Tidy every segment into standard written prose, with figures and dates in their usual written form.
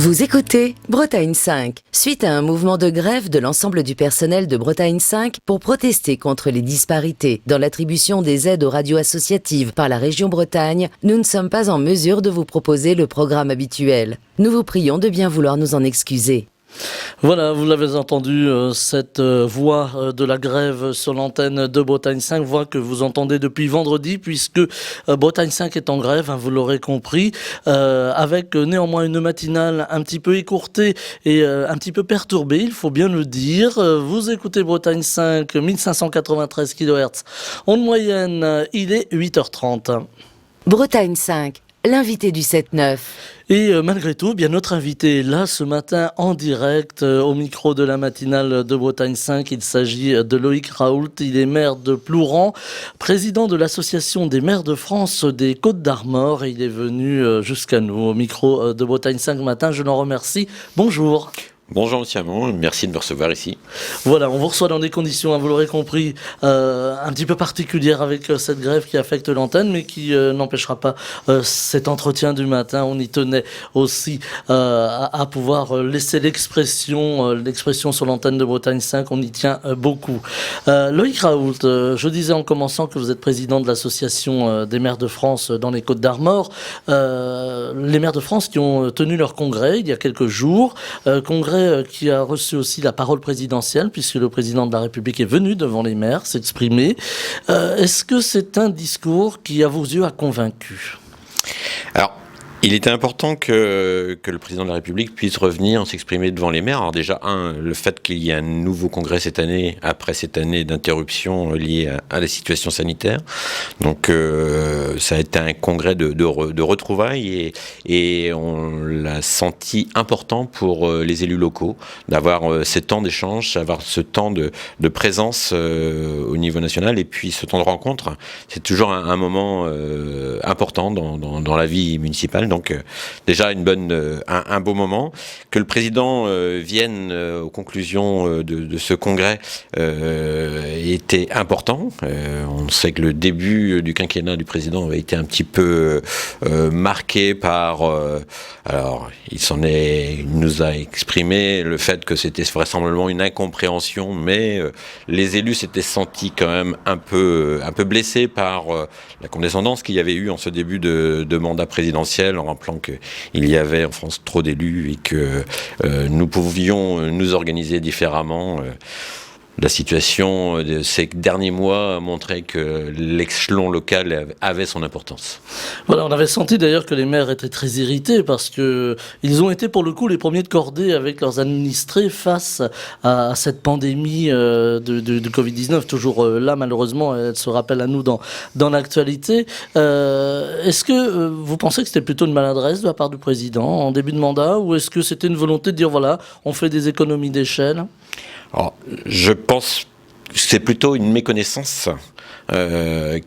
Vous écoutez Bretagne 5. Suite à un mouvement de grève de l'ensemble du personnel de Bretagne 5 pour protester contre les disparités dans l'attribution des aides aux radios associatives par la région Bretagne, nous ne sommes pas en mesure de vous proposer le programme habituel. Nous vous prions de bien vouloir nous en excuser. Voilà, vous l'avez entendu, cette voix de la grève sur l'antenne de Bretagne 5, voix que vous entendez depuis vendredi, puisque Bretagne 5 est en grève, vous l'aurez compris, avec néanmoins une matinale un petit peu écourtée et un petit peu perturbée, il faut bien le dire. Vous écoutez Bretagne 5, 1593 kHz. En moyenne, il est 8h30. Bretagne 5, l'invité du 7-9. Et malgré tout, bien notre invité est là ce matin en direct au micro de la matinale de Bretagne 5. Il s'agit de Loïc Raoult. Il est maire de Plouran, président de l'association des maires de France des Côtes-d'Armor. Et il est venu jusqu'à nous au micro de Bretagne 5 matin. Je l'en remercie. Bonjour. Bonjour Monsieur Hamon, merci de me recevoir ici. Voilà, on vous reçoit dans des conditions, vous l'aurez compris, un petit peu particulières avec cette grève qui affecte l'antenne, mais qui n'empêchera pas cet entretien du matin. On y tenait aussi à pouvoir laisser l'expression sur l'antenne de Bretagne 5, on y tient beaucoup. Loïc Raoult, je disais en commençant que vous êtes président de l'association des maires de France dans les Côtes-d'Armor. Les maires de France qui ont tenu leur congrès il y a quelques jours, congrès qui a reçu aussi la parole présidentielle, puisque le président de la République est venu devant les maires s'exprimer. Est-ce que c'est un discours qui, à vos yeux, a convaincu ? Alors, il était important que le président de la République puisse revenir s'exprimer devant les maires. Alors déjà, le fait qu'il y ait un nouveau congrès cette année, après cette année d'interruption liée à la situation sanitaire. Donc, ça a été un congrès de retrouvailles et on l'a senti important pour les élus locaux d'avoir ces temps d'échange, d'avoir ce temps de présence au niveau national et puis ce temps de rencontre. C'est toujours un moment important dans la vie municipale. Donc déjà un beau moment. Que le président vienne aux conclusions de ce congrès était important. On sait que le début du quinquennat du président avait été un petit peu marqué par... alors, il nous a exprimé le fait que c'était vraisemblablement une incompréhension, mais les élus s'étaient sentis quand même un peu blessés par la condescendance qu'il y avait eu en ce début de mandat présidentiel, en rappelant qu'il y avait en France trop d'élus et que nous pouvions nous organiser différemment. La situation de ces derniers mois a montré que l'échelon local avait son importance. Voilà, on avait senti d'ailleurs que les maires étaient très irrités parce que ils ont été pour le coup les premiers de cordée avec leurs administrés face à cette pandémie de Covid-19, toujours là malheureusement, elle se rappelle à nous dans l'actualité. Est-ce que vous pensez que c'était plutôt une maladresse de la part du président en début de mandat ou est-ce que c'était une volonté de dire voilà, on fait des économies d'échelle ? Alors, je pense que c'est plutôt une méconnaissance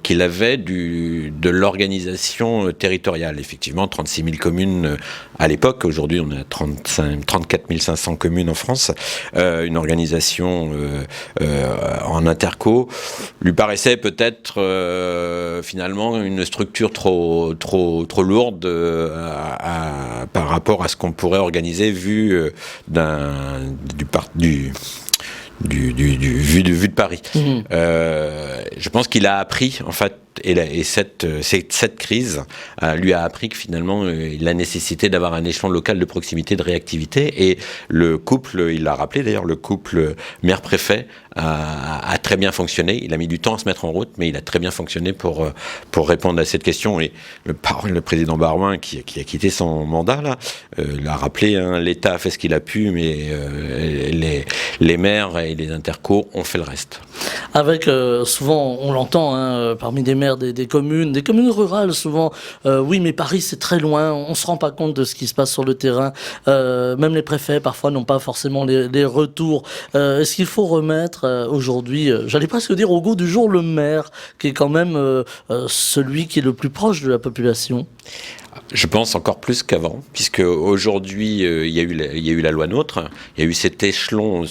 qu'il avait de l'organisation territoriale. Effectivement, 36 000 communes à l'époque. Aujourd'hui, on a 34 500 communes en France. Une organisation en interco lui paraissait peut-être finalement une structure trop lourde par rapport à ce qu'on pourrait organiser vu vu de Paris. Je pense qu'il a appris, en fait, et cette crise lui a appris que finalement, la nécessité d'avoir un échelon local de proximité, de réactivité, et le couple, il l'a rappelé d'ailleurs, le couple maire-préfet a très bien fonctionné. Il a mis du temps à se mettre en route, mais il a très bien fonctionné pour répondre à cette question. Et le président Barouin, qui a quitté son mandat, là, l'a rappelé, l'État a fait ce qu'il a pu, mais les maires et les intercos ont fait le reste. Avec, souvent, on l'entend, parmi des maires des communes rurales, souvent, oui, mais Paris, c'est très loin, on ne se rend pas compte de ce qui se passe sur le terrain. Même les préfets, parfois, n'ont pas forcément les retours. Est-ce qu'il faut remettre aujourd'hui, j'allais presque dire au goût du jour, le maire, qui est quand même celui qui est le plus proche de la population ? Je pense encore plus qu'avant, puisque aujourd'hui il y a eu la loi NOTRe, il y a eu cet échelon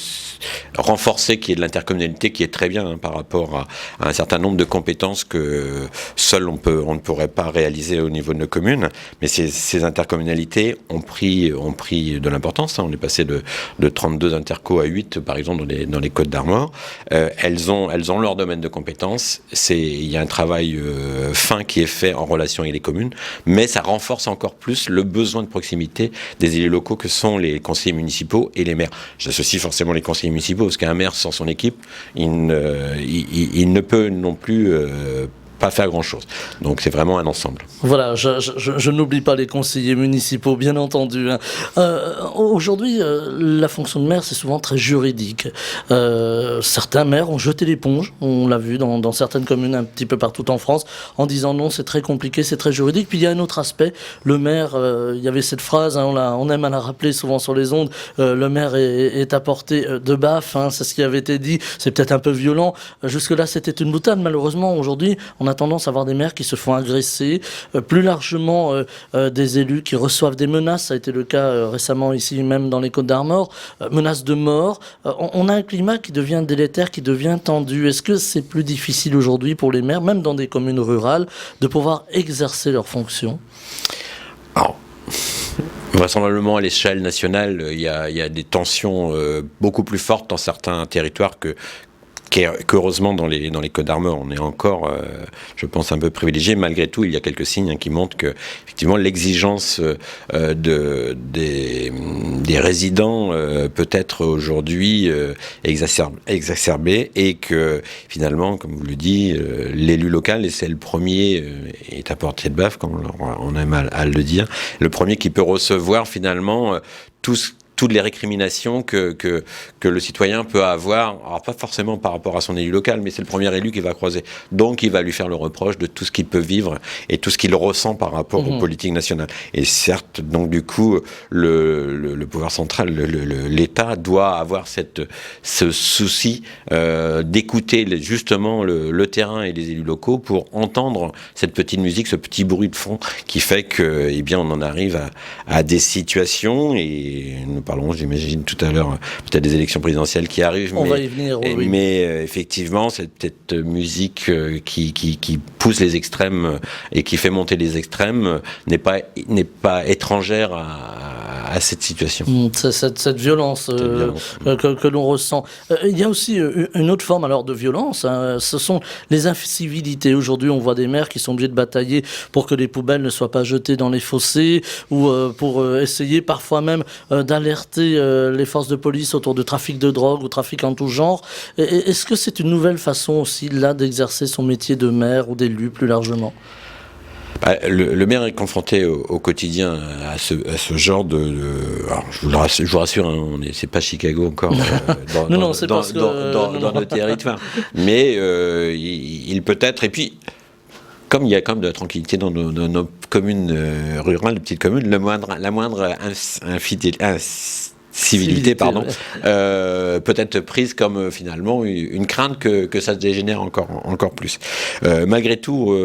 renforcé qui est de l'intercommunalité, qui est très bien par rapport à un certain nombre de compétences que seul on ne pourrait pas réaliser au niveau de nos communes. Mais ces intercommunalités ont pris de l'importance. On est passé de 32 intercos à 8, par exemple, dans les Côtes d'Armor. Elles ont leur domaine de compétences. Il y a un travail fin qui est fait en relation avec les communes, mais ça renforce encore plus le besoin de proximité des élus locaux que sont les conseillers municipaux et les maires. J'associe forcément les conseillers municipaux parce qu'un maire sans son équipe, il ne peut non plus pas faire grand-chose. Donc c'est vraiment un ensemble. Voilà, je n'oublie pas les conseillers municipaux, bien entendu. Aujourd'hui, la fonction de maire, c'est souvent très juridique. Certains maires ont jeté l'éponge, on l'a vu dans certaines communes un petit peu partout en France, en disant non, c'est très compliqué, c'est très juridique. Puis il y a un autre aspect, le maire, il y avait cette phrase, on aime à la rappeler souvent sur les ondes, le maire est à portée de baffe, c'est ce qui avait été dit, c'est peut-être un peu violent. Jusque-là, c'était une boutade. Malheureusement, aujourd'hui, on a tendance à avoir des maires qui se font agresser, plus largement des élus qui reçoivent des menaces, ça a été le cas récemment ici même dans les Côtes d'Armor, menaces de mort. On a un climat qui devient délétère, qui devient tendu. Est-ce que c'est plus difficile aujourd'hui pour les maires, même dans des communes rurales, de pouvoir exercer leurs fonctions ? Alors, vraisemblablement à l'échelle nationale, il y a des tensions beaucoup plus fortes dans certains territoires qu'heureusement dans les Côtes d'Armor, on est encore, je pense, un peu privilégié. Malgré tout, il y a quelques signes qui montrent que, effectivement, l'exigence des résidents peut être aujourd'hui exacerbée et que, finalement, comme vous le dites, l'élu local, et c'est le premier, est à portée de baffe, comme on aime à le dire, le premier qui peut recevoir, finalement, toutes les récriminations que le citoyen peut avoir, alors pas forcément par rapport à son élu local, mais c'est le premier élu qu'il va croiser. Donc il va lui faire le reproche de tout ce qu'il peut vivre et tout ce qu'il ressent par rapport aux politiques nationales. Et certes, donc du coup, le pouvoir central, l'État doit avoir ce souci d'écouter justement le terrain et les élus locaux pour entendre cette petite musique, ce petit bruit de fond qui fait que, eh bien, on en arrive à des situations, et nous parlerons, j'imagine, tout à l'heure, peut-être des élections présidentielles qui arrivent. On va y venir, oui. Mais effectivement, cette musique qui pousse les extrêmes et qui fait monter les extrêmes n'est pas étrangère à cette situation. Cette violence que l'on ressent. Il y a aussi une autre forme alors de violence, ce sont les incivilités. Aujourd'hui, on voit des maires qui sont obligés de batailler pour que les poubelles ne soient pas jetées dans les fossés ou pour essayer parfois même d'alerter les forces de police autour de trafic de drogue ou trafic en tout genre. Est-ce que c'est une nouvelle façon aussi là d'exercer son métier de maire ou d'élu plus largement ? Le maire est confronté au quotidien à ce genre alors, je vous rassure, c'est pas Chicago encore dans nos territoires. Mais il peut être, et puis comme il y a quand même de la tranquillité dans nos communes rurales, les petites communes, la moindre civilité, peut être prise comme finalement une crainte que ça se dégénère encore plus. Malgré tout,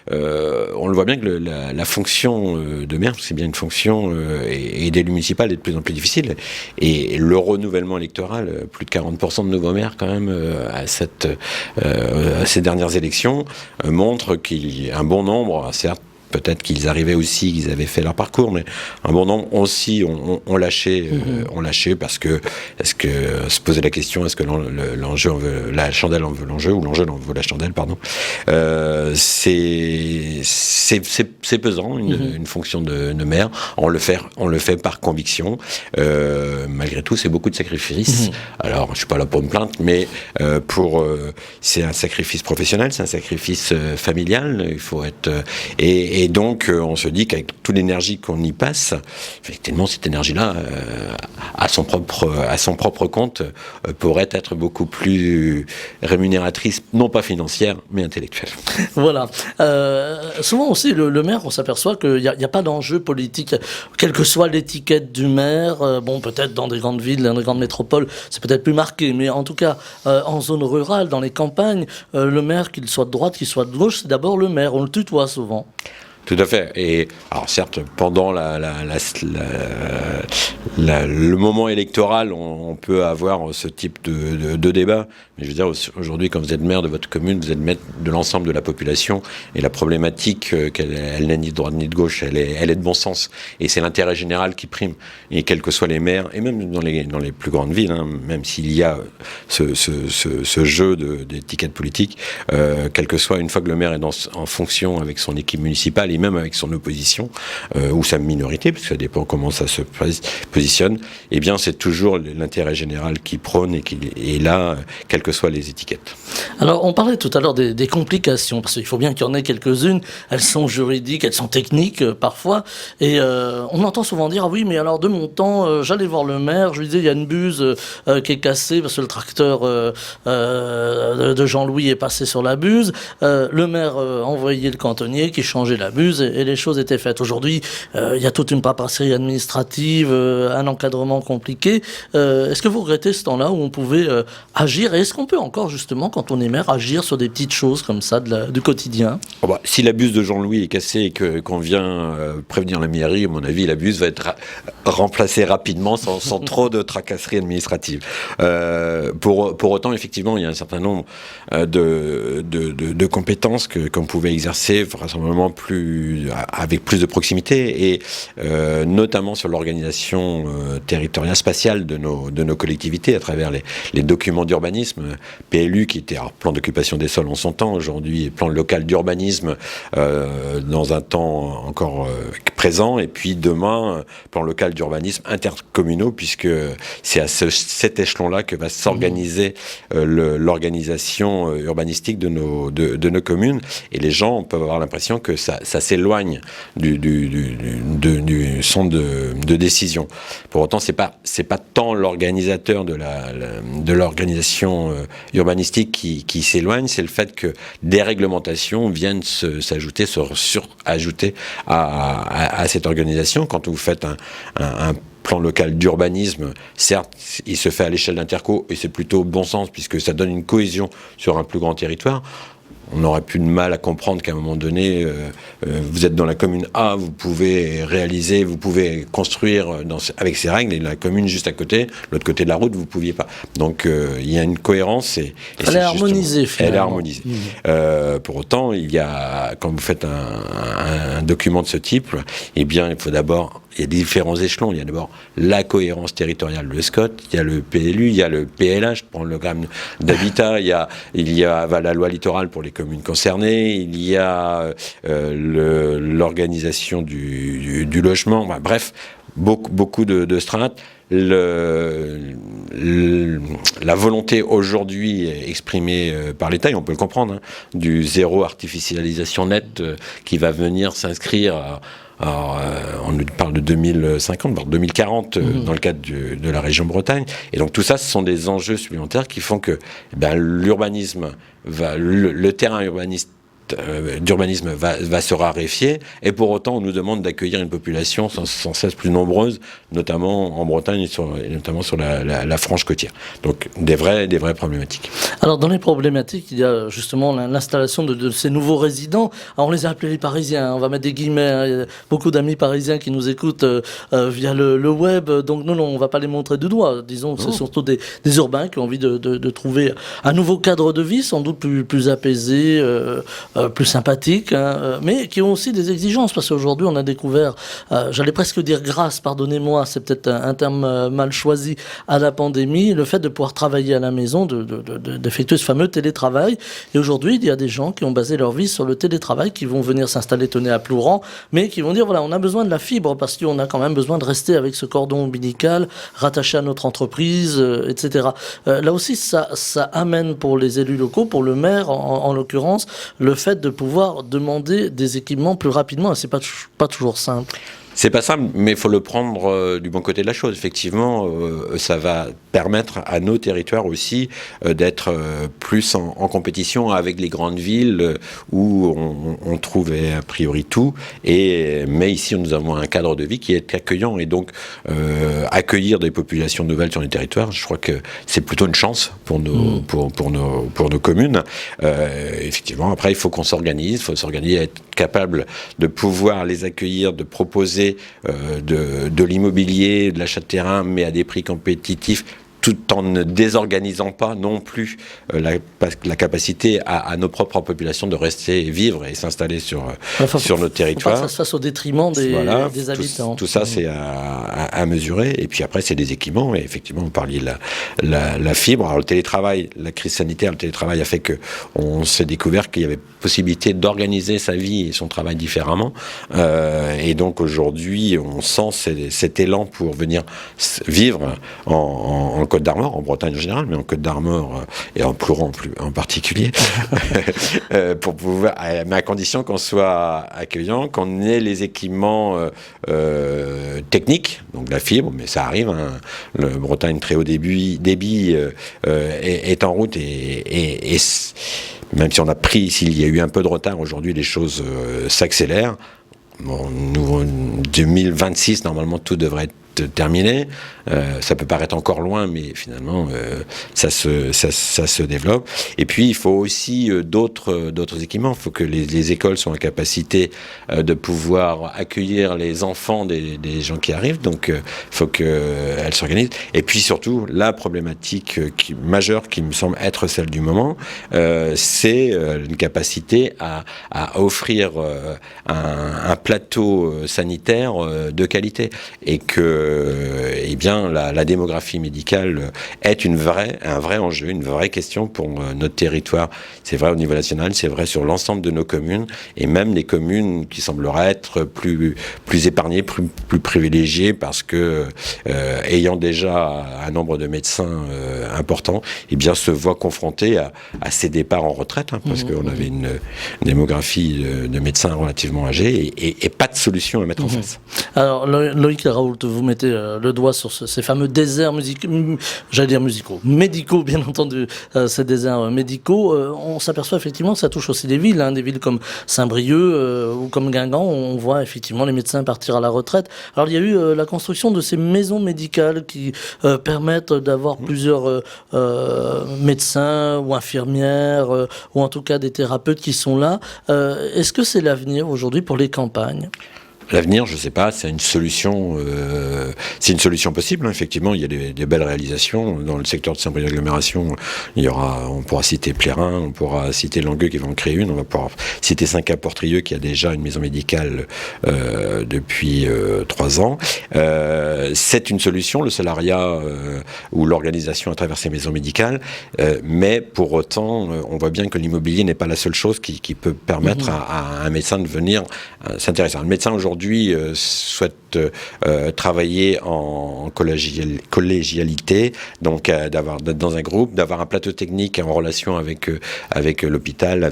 on le voit bien que la fonction de maire, c'est bien une fonction et d'élu municipal est de plus en plus difficile. Et le renouvellement électoral, plus de 40% de nouveaux maires quand même à ces dernières élections, montre qu'il y a un bon nombre, certes. Peut-être qu'ils arrivaient aussi, qu'ils avaient fait leur parcours, mais un bon nombre aussi ont lâché parce que se poser la question, est-ce que l'enjeu en veut, la chandelle en veut l'enjeu, ou l'enjeu en veut la chandelle, pardon. C'est pesant, une fonction de maire. On le fait par conviction. Malgré tout, c'est beaucoup de sacrifices. Alors, je suis pas là pour me plaindre, mais c'est un sacrifice professionnel, c'est un sacrifice familial. Il faut être et donc, on se dit qu'avec toute l'énergie qu'on y passe, effectivement, cette énergie-là, à son propre compte, pourrait être beaucoup plus rémunératrice, non pas financière, mais intellectuelle. Voilà. Souvent aussi, le maire, on s'aperçoit qu'il n'y a pas d'enjeu politique, quelle que soit l'étiquette du maire. Peut-être dans des grandes villes, dans des grandes métropoles, c'est peut-être plus marqué, mais en tout cas, en zone rurale, dans les campagnes, le maire, qu'il soit de droite, qu'il soit de gauche, c'est d'abord le maire. On le tutoie souvent. Tout à fait. Et alors certes, pendant le moment électoral, on peut avoir ce type de débat. Mais je veux dire, aujourd'hui, quand vous êtes maire de votre commune, vous êtes maire de l'ensemble de la population. Et la problématique, elle n'est ni de droite ni de gauche, elle est de bon sens. Et c'est l'intérêt général qui prime. Et quels que soient les maires, et même dans les plus grandes villes, hein, même s'il y a ce jeu d'étiquette politique, quel que soit, une fois que le maire est en fonction avec son équipe municipale et même avec son opposition ou sa minorité, parce que ça dépend comment ça se positionne, eh bien c'est toujours l'intérêt général qui prône et qui est là, quelles que soient les étiquettes. Alors on parlait tout à l'heure des complications, parce qu'il faut bien qu'il y en ait quelques-unes, elles sont juridiques, elles sont techniques parfois, et on entend souvent dire, ah oui mais alors de mon temps, j'allais voir le maire, je lui disais il y a une buse qui est cassée parce que le tracteur de Jean-Louis est passé sur la buse, le maire envoyait le cantonnier qui changeait la buse et les choses étaient faites. Aujourd'hui, il y a toute une paperasserie administrative, un encadrement compliqué. Est-ce que vous regrettez ce temps-là où on pouvait agir, et est-ce qu'on peut encore justement, quand on est maire, agir sur des petites choses comme ça du quotidien? Si la buse de Jean-Louis est cassée et qu'on vient prévenir la mairie, à mon avis, la buse va être remplacée rapidement sans trop de tracasseries administratives. Pour autant, effectivement, il y a un certain nombre de compétences qu'on pouvait exercer vraisemblablement avec plus de proximité, et notamment sur l'organisation territoriale spatiale de nos collectivités à travers les documents d'urbanisme, PLU qui était plan d'occupation des sols en son temps, aujourd'hui plan local d'urbanisme dans un temps encore présent, et puis demain plan local d'urbanisme intercommunaux, puisque c'est à cet échelon-là que va s'organiser l'organisation urbanistique de nos communes, et les gens peuvent avoir l'impression que ça s'éloigne du centre de décision. Pour autant, c'est pas tant l'organisateur de l'organisation urbanistique qui s'éloigne, c'est le fait que des réglementations viennent s'ajouter, se surajouter à cette organisation. Quand vous faites un plan local d'urbanisme, certes, il se fait à l'échelle d'interco, et c'est plutôt bon sens puisque ça donne une cohésion sur un plus grand territoire. On n'aurait plus de mal à comprendre qu'à un moment donné, vous êtes dans la commune A, vous pouvez réaliser, vous pouvez construire avec ces règles, et la commune juste à côté, l'autre côté de la route, vous ne pouviez pas. Donc il y a une cohérence. Elle est harmonisée, finalement. Elle est harmonisée. Pour autant, quand vous faites un document de ce type, eh bien, il y a différents échelons. Il y a d'abord la cohérence territoriale, le SCOT, il y a le PLU, il y a le PLH, pour le programme d'habitat, il y a la loi littorale pour les communes concernées, il y a l'organisation du logement, bref, beaucoup de strates. La volonté aujourd'hui exprimée par l'État, et on peut le comprendre, du zéro artificialisation nette qui va venir s'inscrire. Alors, on nous parle de 2050, voire 2040 dans le cadre de la région Bretagne. Et donc tout ça, ce sont des enjeux supplémentaires qui font que l'urbanisme le terrain d'urbanisme va se raréfier, et pour autant on nous demande d'accueillir une population sans cesse plus nombreuse, notamment en Bretagne et notamment sur la frange côtière. Donc des vraies problématiques. Alors dans les problématiques, il y a justement l'installation de ces nouveaux résidents. Alors, on les a appelés les Parisiens, on va mettre des guillemets, il y a beaucoup d'amis parisiens qui nous écoutent via le web, donc non, on ne va pas les montrer du doigt, disons, c'est surtout des urbains qui ont envie de trouver un nouveau cadre de vie, sans doute plus apaisé, plus sympathiques, mais qui ont aussi des exigences, parce qu'aujourd'hui on a découvert, j'allais presque dire grâce, pardonnez-moi, c'est peut-être un terme mal choisi, à la pandémie, le fait de pouvoir travailler à la maison, d'effectuer ce fameux télétravail. Et aujourd'hui, il y a des gens qui ont basé leur vie sur le télétravail, qui vont venir s'installer, tenez, à Plouran, mais qui vont dire, voilà, on a besoin de la fibre, parce qu'on a quand même besoin de rester avec ce cordon ombilical, rattaché à notre entreprise, etc. Là aussi, ça amène pour les élus locaux, pour le maire en l'occurrence, le fait de pouvoir demander des équipements plus rapidement, et c'est pas toujours simple. C'est pas simple, mais il faut le prendre du bon côté de la chose. Effectivement, ça va permettre à nos territoires aussi d'être plus en compétition avec les grandes villes où on trouvait a priori tout. Mais ici, nous avons un cadre de vie qui est accueillant. Et donc, accueillir des populations nouvelles sur les territoires, je crois que c'est plutôt une chance pour nos communes. Effectivement, après, il faut qu'on s'organise. Il faut s'organiser, être capable de pouvoir les accueillir, de proposer de l'immobilier, de l'achat de terrain, mais à des prix compétitifs, tout en ne désorganisant pas non plus la capacité à nos propres populations de rester vivre et s'installer sur notre territoire. Faut pas que ça se fasse au détriment des habitants. Tout ça, c'est à mesurer. Et puis après, c'est des équipements. Et effectivement, vous parliez de la fibre. Alors le télétravail, la crise sanitaire, le télétravail a fait qu'on s'est découvert qu'il y avait possibilité d'organiser sa vie et son travail différemment. Et donc aujourd'hui, on sent cet élan pour venir vivre en Côte d'Armor, en Bretagne en général, mais en Côte d'Armor et en Plouron en particulier, pour pouvoir, mais à condition qu'on soit accueillant, qu'on ait les équipements techniques, donc la fibre, mais ça arrive, hein, le Bretagne très haut débit est en route et même si s'il y a eu un peu de retard, aujourd'hui les choses s'accélèrent. Bon, nous, en 2026, normalement, tout devrait être terminé. Ça peut paraître encore loin, mais finalement, ça se développe. Et puis, il faut aussi d'autres équipements. Il faut que les écoles soient en capacité de pouvoir accueillir les enfants des gens qui arrivent. Donc, il faut qu'elles s'organisent. Et puis, surtout, la problématique majeure qui me semble être celle du moment, c'est une capacité à offrir un plateau sanitaire de qualité. Et que eh bien, la démographie médicale est un vrai enjeu, une vraie question pour notre territoire. C'est vrai au niveau national, c'est vrai sur l'ensemble de nos communes, et même les communes qui sembleraient être plus épargnées, plus privilégiées, parce que ayant déjà un nombre de médecins important, eh bien, se voient confrontés à ces départs en retraite, hein, parce qu'on avait une démographie de médecins relativement âgés et pas de solution à mettre en face. Alors, Loïc Raoult, vous mettez le doigt sur ces fameux déserts médicaux, bien entendu, ces déserts médicaux. On s'aperçoit effectivement que ça touche aussi des villes, des villes comme Saint-Brieuc ou comme Guingamp. On voit effectivement les médecins partir à la retraite. Alors, il y a eu la construction de ces maisons médicales qui permettent d'avoir plusieurs médecins ou infirmières ou en tout cas des thérapeutes qui sont là. Est-ce que c'est l'avenir aujourd'hui pour les campagnes ? L'avenir, je ne sais pas, c'est une solution possible. Hein. Effectivement, il y a des belles réalisations dans le secteur de Saint-Brieuc agglomération. On pourra citer Plérin, on pourra citer Langueux qui va en créer une, on va pouvoir citer Saint-Cap-Portrieux qui a déjà une maison médicale depuis 3 ans. C'est une solution, le salariat ou l'organisation à travers ces maisons médicales, mais pour autant, on voit bien que l'immobilier n'est pas la seule chose qui peut permettre à un médecin de venir s'intéresser. Le médecin aujourd'hui souhaite travailler en collégialité, donc d'être dans un groupe, d'avoir un plateau technique en relation avec l'hôpital,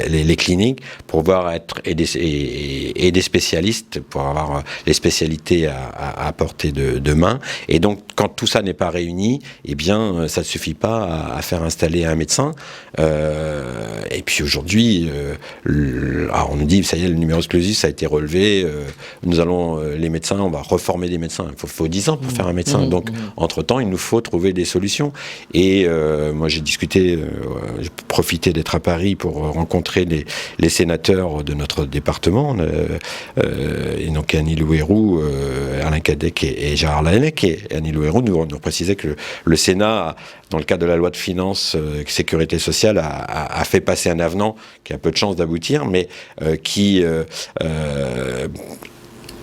les cliniques, pour pouvoir être et des spécialistes, pour avoir les spécialités à portée de main. Et donc, quand tout ça n'est pas réuni, eh bien, ça ne suffit pas à faire installer un médecin. Et puis aujourd'hui, on nous dit, ça y est, le numerus clausus a été relevé, les médecins, on va reformer des médecins. Il faut 10 ans pour faire un médecin. Donc, entre-temps, il nous faut trouver des solutions. Et moi, j'ai profité d'être à Paris pour rencontrer les sénateurs de notre département, et donc Annie Louérou, Alain Cadec et Gérard Laennec. Et Annie Louérou nous précisait que le Sénat, dans le cadre de la loi de finances sécurité sociale, a fait passer un avenant qui a peu de chances d'aboutir, mais qui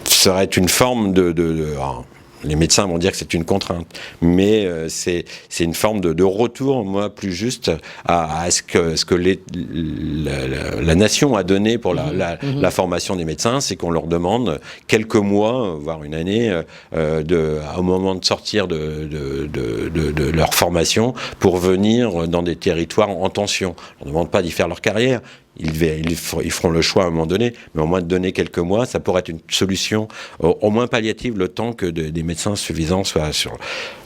serait une forme les médecins vont dire que c'est une contrainte, mais c'est une forme de retour, moi, plus juste à ce que la nation a donné pour la formation des médecins, c'est qu'on leur demande quelques mois, voire une année, au moment de sortir de leur formation, pour venir dans des territoires en tension. On ne demande pas d'y faire leur carrière. ils feront le choix à un moment donné, mais au moins de donner quelques mois, ça pourrait être une solution au moins palliative, le temps que des médecins suffisants soient sur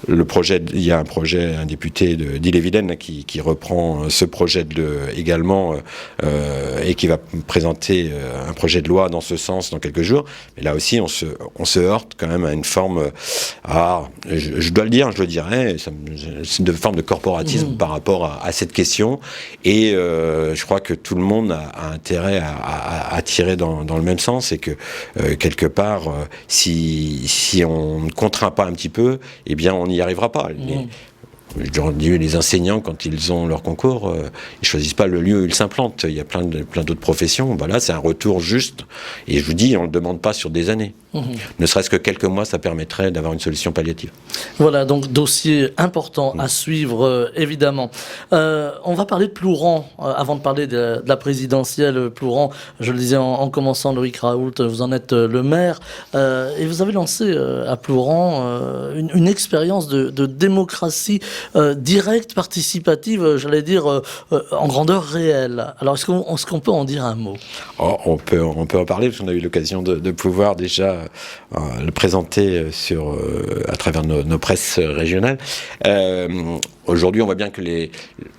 le projet. Il y a un député d'Ille-et-Vilaine qui reprend ce projet également et qui va présenter un projet de loi dans ce sens dans quelques jours. Mais là aussi, on se heurte quand même à une forme, je dois le dire, je le dirais, c'est une forme de corporatisme par rapport à cette question. Et je crois que tout le monde a intérêt à tirer dans le même sens, et que quelque part, si on ne contraint pas un petit peu, eh bien on n'y arrivera pas. Les enseignants, quand ils ont leur concours, ils choisissent pas le lieu où ils s'implantent. Il y a plein d'autres professions. Là, c'est un retour juste. Et je vous dis, on ne le demande pas sur des années. Ne serait-ce que quelques mois, ça permettrait d'avoir une solution palliative. Voilà, donc dossier important à suivre, évidemment. On va parler de Plouran, avant de parler de la présidentielle. Plouran, je le disais en commençant, Loïc Raoult, vous en êtes le maire, et vous avez lancé à Plouran une expérience de démocratie directe, participative, j'allais dire, en grandeur réelle. Alors, est-ce qu'on peut en dire un mot ? On peut en parler, parce qu'on a eu l'occasion de pouvoir déjà le présenter à travers nos presses régionales. Aujourd'hui, on voit bien que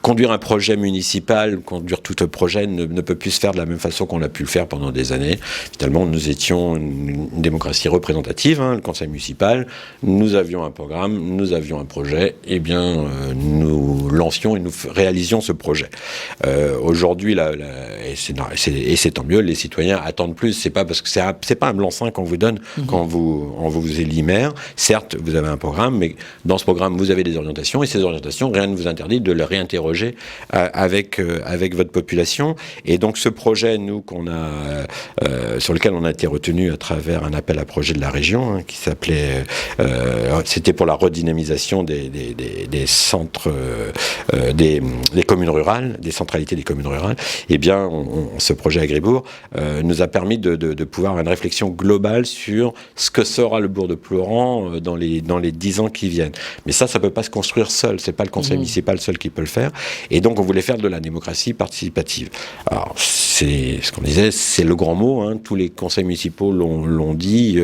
conduire un projet municipal, conduire tout un projet ne peut plus se faire de la même façon qu'on a pu le faire pendant des années. Finalement, nous étions une démocratie représentative, le conseil municipal. Nous avions un programme, nous avions un projet. Eh bien, nous lancions et nous réalisions ce projet. Aujourd'hui, et c'est tant mieux, les citoyens attendent plus. C'est pas parce que c'est pas un blanc-seing qu'on vous donne quand on vous élit maire. Certes, vous avez un programme, mais dans ce programme, vous avez des orientations, et ces orientations, rien ne vous interdit de le réinterroger avec votre population. Et donc ce projet, sur lequel on a été retenu à travers un appel à projet de la région, qui s'appelait, c'était pour la redynamisation des centres, des communes rurales, des centralités des communes rurales. Eh bien, ce projet à Gribourg nous a permis de pouvoir avoir une réflexion globale sur ce que sera le bourg de Plouran dans les 10 ans qui viennent. Mais ça peut pas se construire seul. C'est pas le conseil municipal seul qui peut le faire. Et donc, on voulait faire de la démocratie participative. Alors, c'est ce qu'on disait, c'est le grand mot. Tous les conseils municipaux l'ont dit.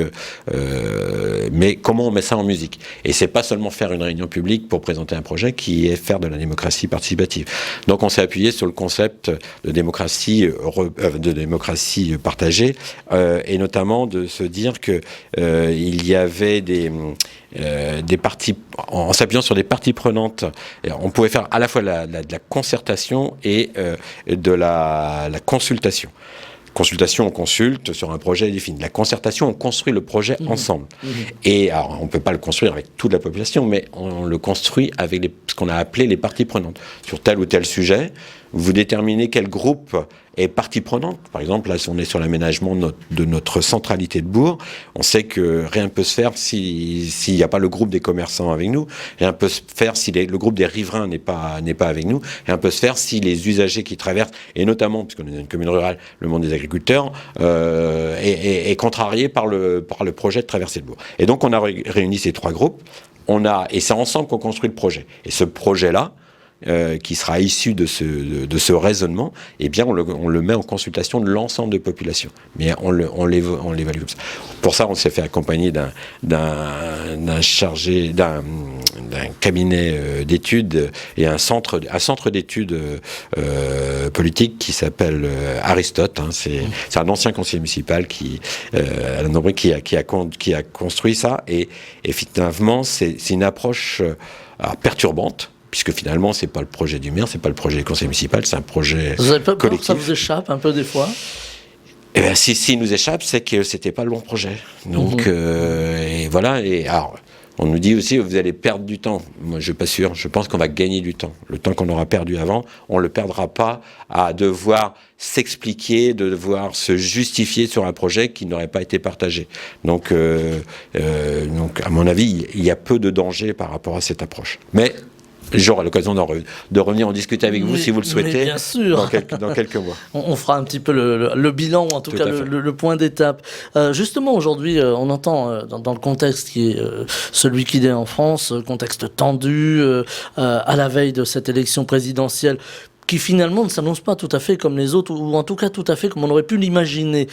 Mais comment on met ça en musique ? Et c'est pas seulement faire une réunion publique pour présenter un projet, qui est faire de la démocratie participative. Donc, on s'est appuyé sur le concept de démocratie partagée, et notamment de se dire que il y avait des parties, en s'appuyant sur des parties prenantes, on pouvait faire à la fois de la concertation et de la consultation. Consultation, on consulte sur un projet défini. La concertation, on construit le projet ensemble. Et alors, on ne peut pas le construire avec toute la population, mais on le construit avec ce qu'on a appelé les parties prenantes. Sur tel ou tel sujet, vous déterminez quel groupe est partie prenante. Par exemple, là, si on est sur l'aménagement de notre centralité de bourg, on sait que rien ne peut se faire s'il n'y a pas le groupe des commerçants avec nous. Rien ne peut se faire si le groupe des riverains n'est pas avec nous. Rien ne peut se faire si les usagers qui traversent, et notamment, puisqu'on est dans une commune rurale, le monde des agriculteurs, est contrarié par le projet de traversée de bourg. Et donc, on a réuni ces trois groupes. Et c'est ensemble qu'on construit le projet. Et ce projet-là, qui sera issu de ce raisonnement, eh bien on le met en consultation de l'ensemble des populations. Mais on l'évalue comme ça. Pour ça, on s'est fait accompagner d'un cabinet d'études et un centre d'études politiques qui s'appelle Aristote. C'est un ancien conseiller municipal qui a construit ça. Et finalement, c'est une approche perturbante, puisque finalement, c'est pas le projet du maire, c'est pas le projet du conseil municipal, c'est un projet collectif. Vous avez pas peur que ça vous échappe un peu des fois ? Eh bien, s'il nous échappe, c'est que c'était pas le bon projet. Donc, et voilà. Et alors, on nous dit aussi, vous allez perdre du temps. Moi, je suis pas sûr. Je pense qu'on va gagner du temps. Le temps qu'on aura perdu avant, on le perdra pas à devoir s'expliquer, de devoir se justifier sur un projet qui n'aurait pas été partagé. Donc, à mon avis, il y a peu de danger par rapport à cette approche. Mais j'aurai l'occasion de revenir en discuter avec vous, si vous le souhaitez, bien sûr. dans quelques mois. On fera un petit peu le bilan, ou en tout cas le point d'étape. Justement, aujourd'hui, on entend dans le contexte qui est celui qu'il est en France, contexte tendu, à la veille de cette élection présidentielle, qui finalement ne s'annonce pas tout à fait comme les autres, ou en tout cas tout à fait comme on aurait pu l'imaginer.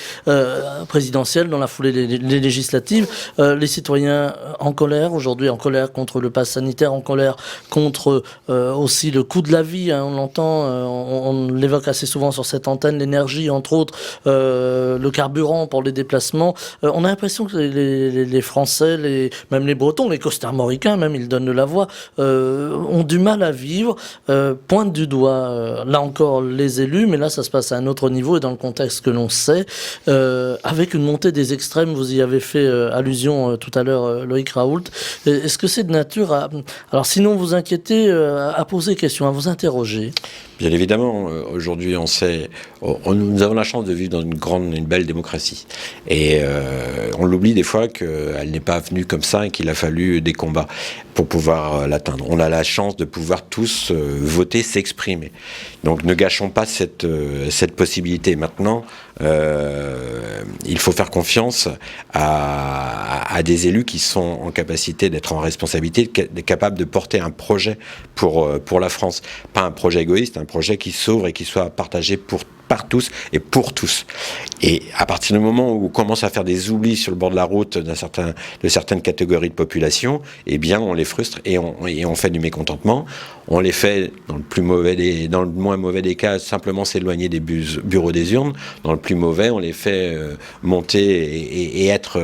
Présidentielle, dans la foulée des législatives, les citoyens en colère, aujourd'hui en colère contre le pass sanitaire, en colère contre aussi le coût de la vie, on l'entend, on l'évoque assez souvent sur cette antenne, l'énergie entre autres, le carburant pour les déplacements. On a l'impression que les Français, même les Bretons, les Costarmoricains même, ils donnent de la voix, ont du mal à vivre, pointent du doigt, là encore, les élus, mais là ça se passe à un autre niveau et dans le contexte que l'on sait, avec une montée des extrêmes, vous y avez fait allusion tout à l'heure, Loïc Raoult. Est-ce que c'est de nature à... Alors sinon vous inquiétez, à poser question, à vous interroger? Bien évidemment, aujourd'hui on sait, nous avons la chance de vivre dans une belle démocratie. Et on l'oublie des fois qu'elle n'est pas venue comme ça et qu'il a fallu des combats pour pouvoir l'atteindre. On a la chance de pouvoir tous voter, s'exprimer. Donc ne gâchons pas cette possibilité. Maintenant, il faut faire confiance à des élus qui sont en capacité d'être en responsabilité, capables de porter un projet pour la France. Pas un projet égoïste, un projet qui s'ouvre et qui soit partagé par tous et pour tous. Et à partir du moment où on commence à faire des oublis sur le bord de la route de certaines catégories de population, eh bien on les frustre et on fait du mécontentement. On les fait, dans le moins mauvais des cas, simplement s'éloigner des bureaux des urnes. Dans le plus mauvais, on les fait monter et être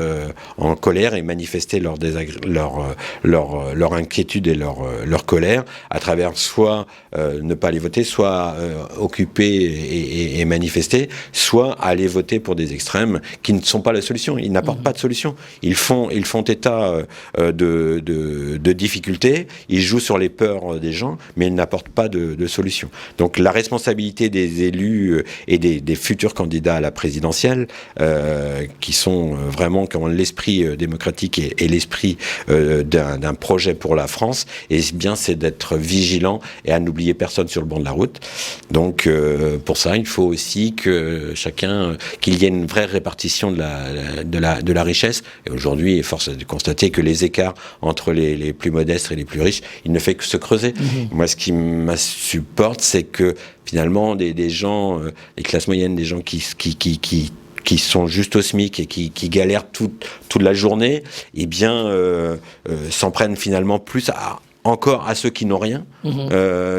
en colère et manifester leur inquiétude et leur colère à travers soit ne pas aller voter, soit occuper et manifester, soit aller voter pour des extrêmes qui ne sont pas la solution. Ils n'apportent pas de solution. Ils font état de difficultés, ils jouent sur les peurs des gens, mais ils n'apportent pas de solution. Donc la responsabilité des élus et des futurs candidats à la présidentielle, qui sont vraiment, qui ont l'esprit démocratique et l'esprit d'un projet pour la France, et bien c'est d'être vigilant et à n'oublier personne sur le banc de la route. Donc pour ça, il faut aussi qu'il y ait une vraie répartition de la richesse. Et aujourd'hui, force est de constater que les écarts entre les plus modestes et les plus riches, il ne fait que se creuser. Moi, ce qui m'insupporte, c'est que finalement, des gens, les classes moyennes, des gens qui sont juste au SMIC et qui galèrent toute la journée, eh bien, s'en prennent finalement plus encore à ceux qui n'ont rien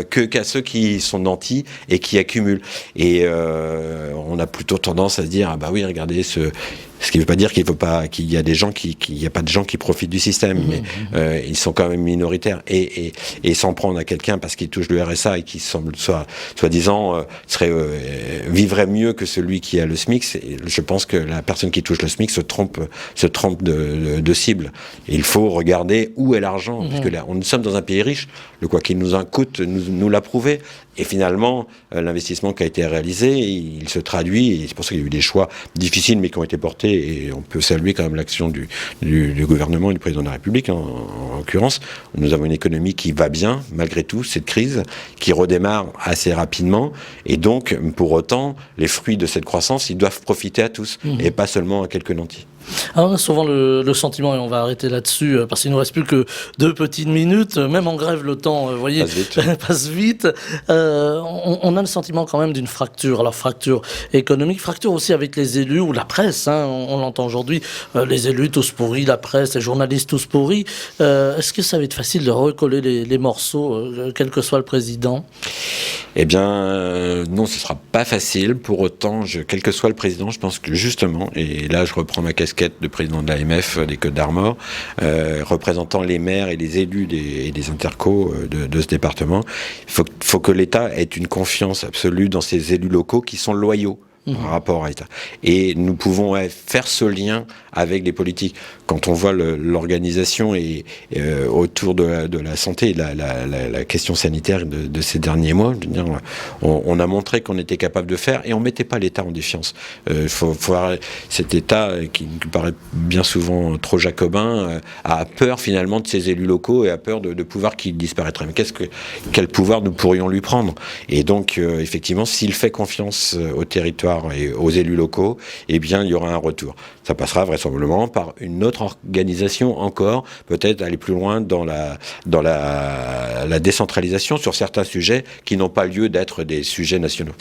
qu'à ceux qui sont nantis et qui accumulent. Et on a plutôt tendance à se dire, ah bah oui, regardez ce qui ne veut pas dire qu'il y a des gens qu'il n'y a pas de gens qui profitent du système, mais ils sont quand même minoritaires. Et s'en prendre à quelqu'un parce qu'il touche le RSA et qui semble soi-disant vivrait mieux que celui qui a le SMIC, je pense que la personne qui touche le SMIC se trompe de cible. Et il faut regarder où est l'argent, puisque là, nous sommes dans un pays riche, le quoi qu'il nous en coûte nous l'a prouvé. Et finalement, l'investissement qui a été réalisé, il se traduit, et c'est pour ça qu'il y a eu des choix difficiles, mais qui ont été portés, et on peut saluer quand même l'action du gouvernement et du président de la République, en l'occurrence. Nous avons une économie qui va bien, malgré tout, cette crise, qui redémarre assez rapidement, et donc, pour autant, les fruits de cette croissance, ils doivent profiter à tous, et pas seulement à quelques nantis. Alors on a souvent le sentiment, et on va arrêter là-dessus, parce qu'il ne nous reste plus que 2 petites minutes, même en grève le temps, vous voyez, passe vite. On a le sentiment quand même d'une fracture, alors fracture économique, fracture aussi avec les élus ou la presse, on l'entend aujourd'hui, les élus tous pourris, la presse, les journalistes tous pourris. Est-ce que ça va être facile de recoller les morceaux, quel que soit le président ? Eh bien, non, ce ne sera pas facile. Pour autant, quel que soit le président, je pense que justement, et là je reprends ma casquette de président de l'AMF des Côtes-d'Armor, représentant les maires et les élus et des intercos de ce département, il faut que l'État ait une confiance absolue dans ces élus locaux qui sont loyaux par rapport à l'État. Et nous pouvons faire ce lien avec les politiques. Quand on voit l'organisation et autour de la santé, la question sanitaire de ces derniers mois, je veux dire, on a montré qu'on était capable de faire et on ne mettait pas l'État en défiance. Faut cet État qui paraît bien souvent trop jacobin a peur finalement de ses élus locaux et a peur de pouvoir qui disparaîtraient. Mais quel pouvoir nous pourrions lui prendre ? Et donc effectivement, s'il fait confiance au territoire territoire et aux élus locaux, eh bien, il y aura un retour. Ça passera vraisemblablement par une autre organisation encore, peut-être aller plus loin dans la décentralisation sur certains sujets qui n'ont pas lieu d'être des sujets nationaux.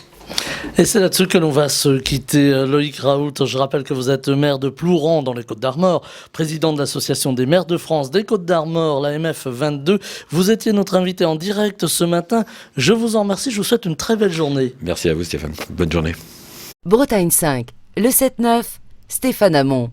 Et c'est là-dessus que l'on va se quitter. Loïc Raoult, je rappelle que vous êtes maire de Plouran dans les Côtes-d'Armor, président de l'Association des maires de France des Côtes-d'Armor, la MF22. Vous étiez notre invité en direct ce matin. Je vous en remercie, je vous souhaite une très belle journée. Merci à vous Stéphane, bonne journée. Bretagne 5, le 7-9, Stéphane Hamon.